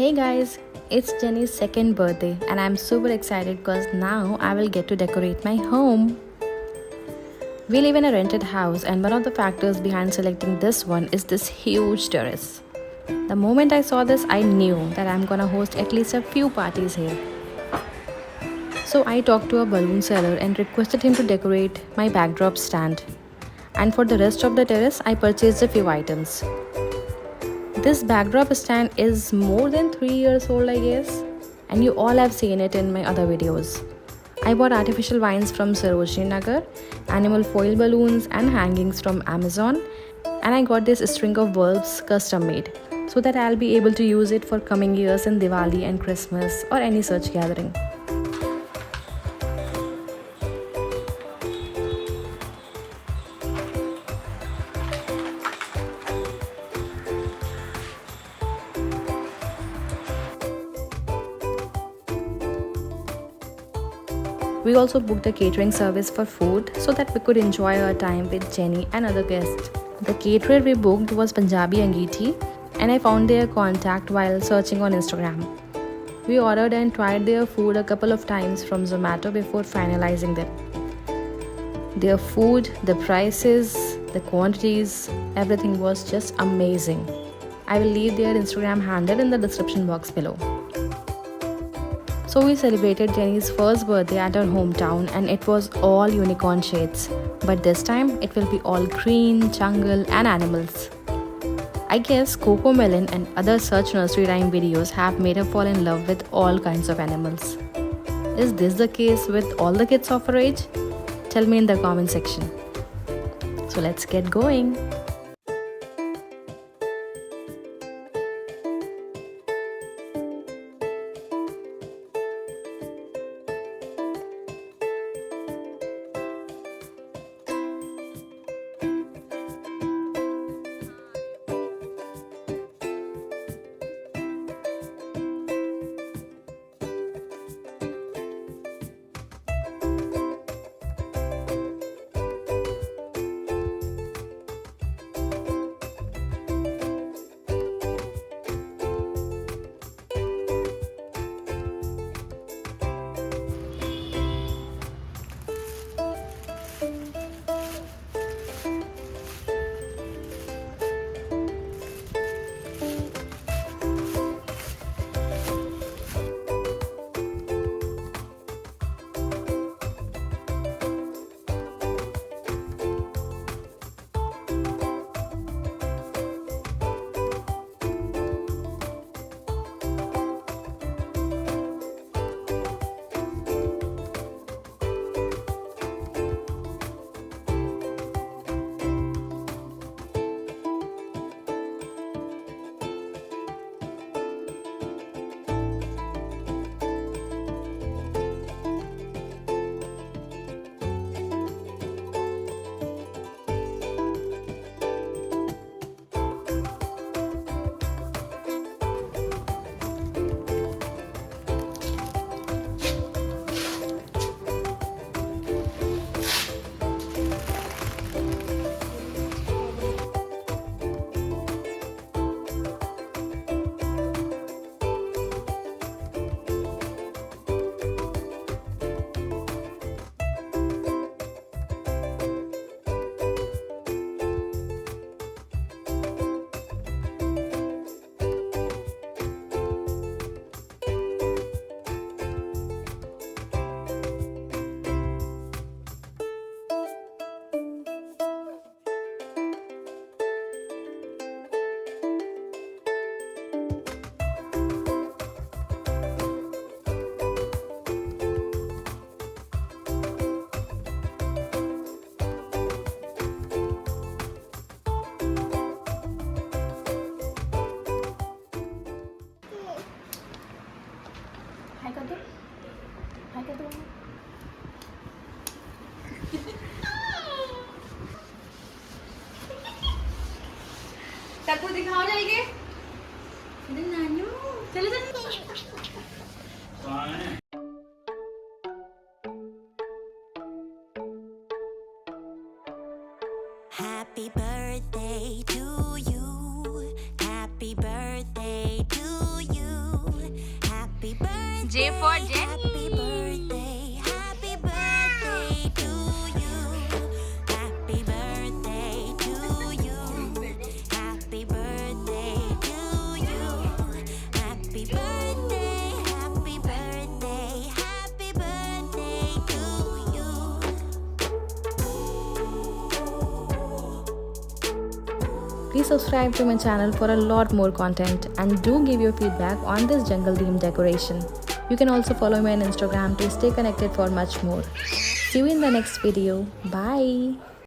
Hey guys, it's Jenny's second birthday and I'm super excited because now I will get to decorate my home. We live in a rented house and one of the factors behind selecting this one is this huge terrace. The moment I saw this, I knew that I'm gonna host at least a few parties here. So I talked to a balloon seller and requested him to decorate my backdrop stand. And for the rest of the terrace, I purchased a few items. This backdrop stand is more than 3 years old, I guess, and you all have seen it in my other videos. I bought artificial vines from Sarojini Nagar, animal foil balloons and hangings from Amazon, and I got this string of bulbs custom made so that I'll be able to use it for coming years in Diwali and Christmas or any such gathering. We also booked a catering service for food so that we could enjoy our time with Jenny and other guests. The caterer we booked was Punjabi Angithi and I found their contact while searching on Instagram. We ordered and tried their food a couple of times from Zomato before finalizing them. Their food, the prices, the quantities, everything was just amazing. I will leave their Instagram handle in the description box below. So we celebrated Jenny's first birthday at our hometown and it was all unicorn shades. But this time it will be all green, jungle and animals. I guess Coco Melon and other such nursery rhyme videos have made her fall in love with all kinds of animals. Is this the case with all the kids of her age? Tell me in the comment section. So let's get going. सबको दिखाओ जल के इधर नानू चलो चलो Happy birthday to you. Happy birthday to you. J for Jen. Happy birthday to you. Happy birthday to you. Happy birthday to you. Happy birthday, happy birthday, happy birthday to you. Please subscribe to my channel for a lot more content and do give your feedback on this jungle theme decoration. You can also follow me on Instagram to stay connected for much more. See you in the next video. Bye.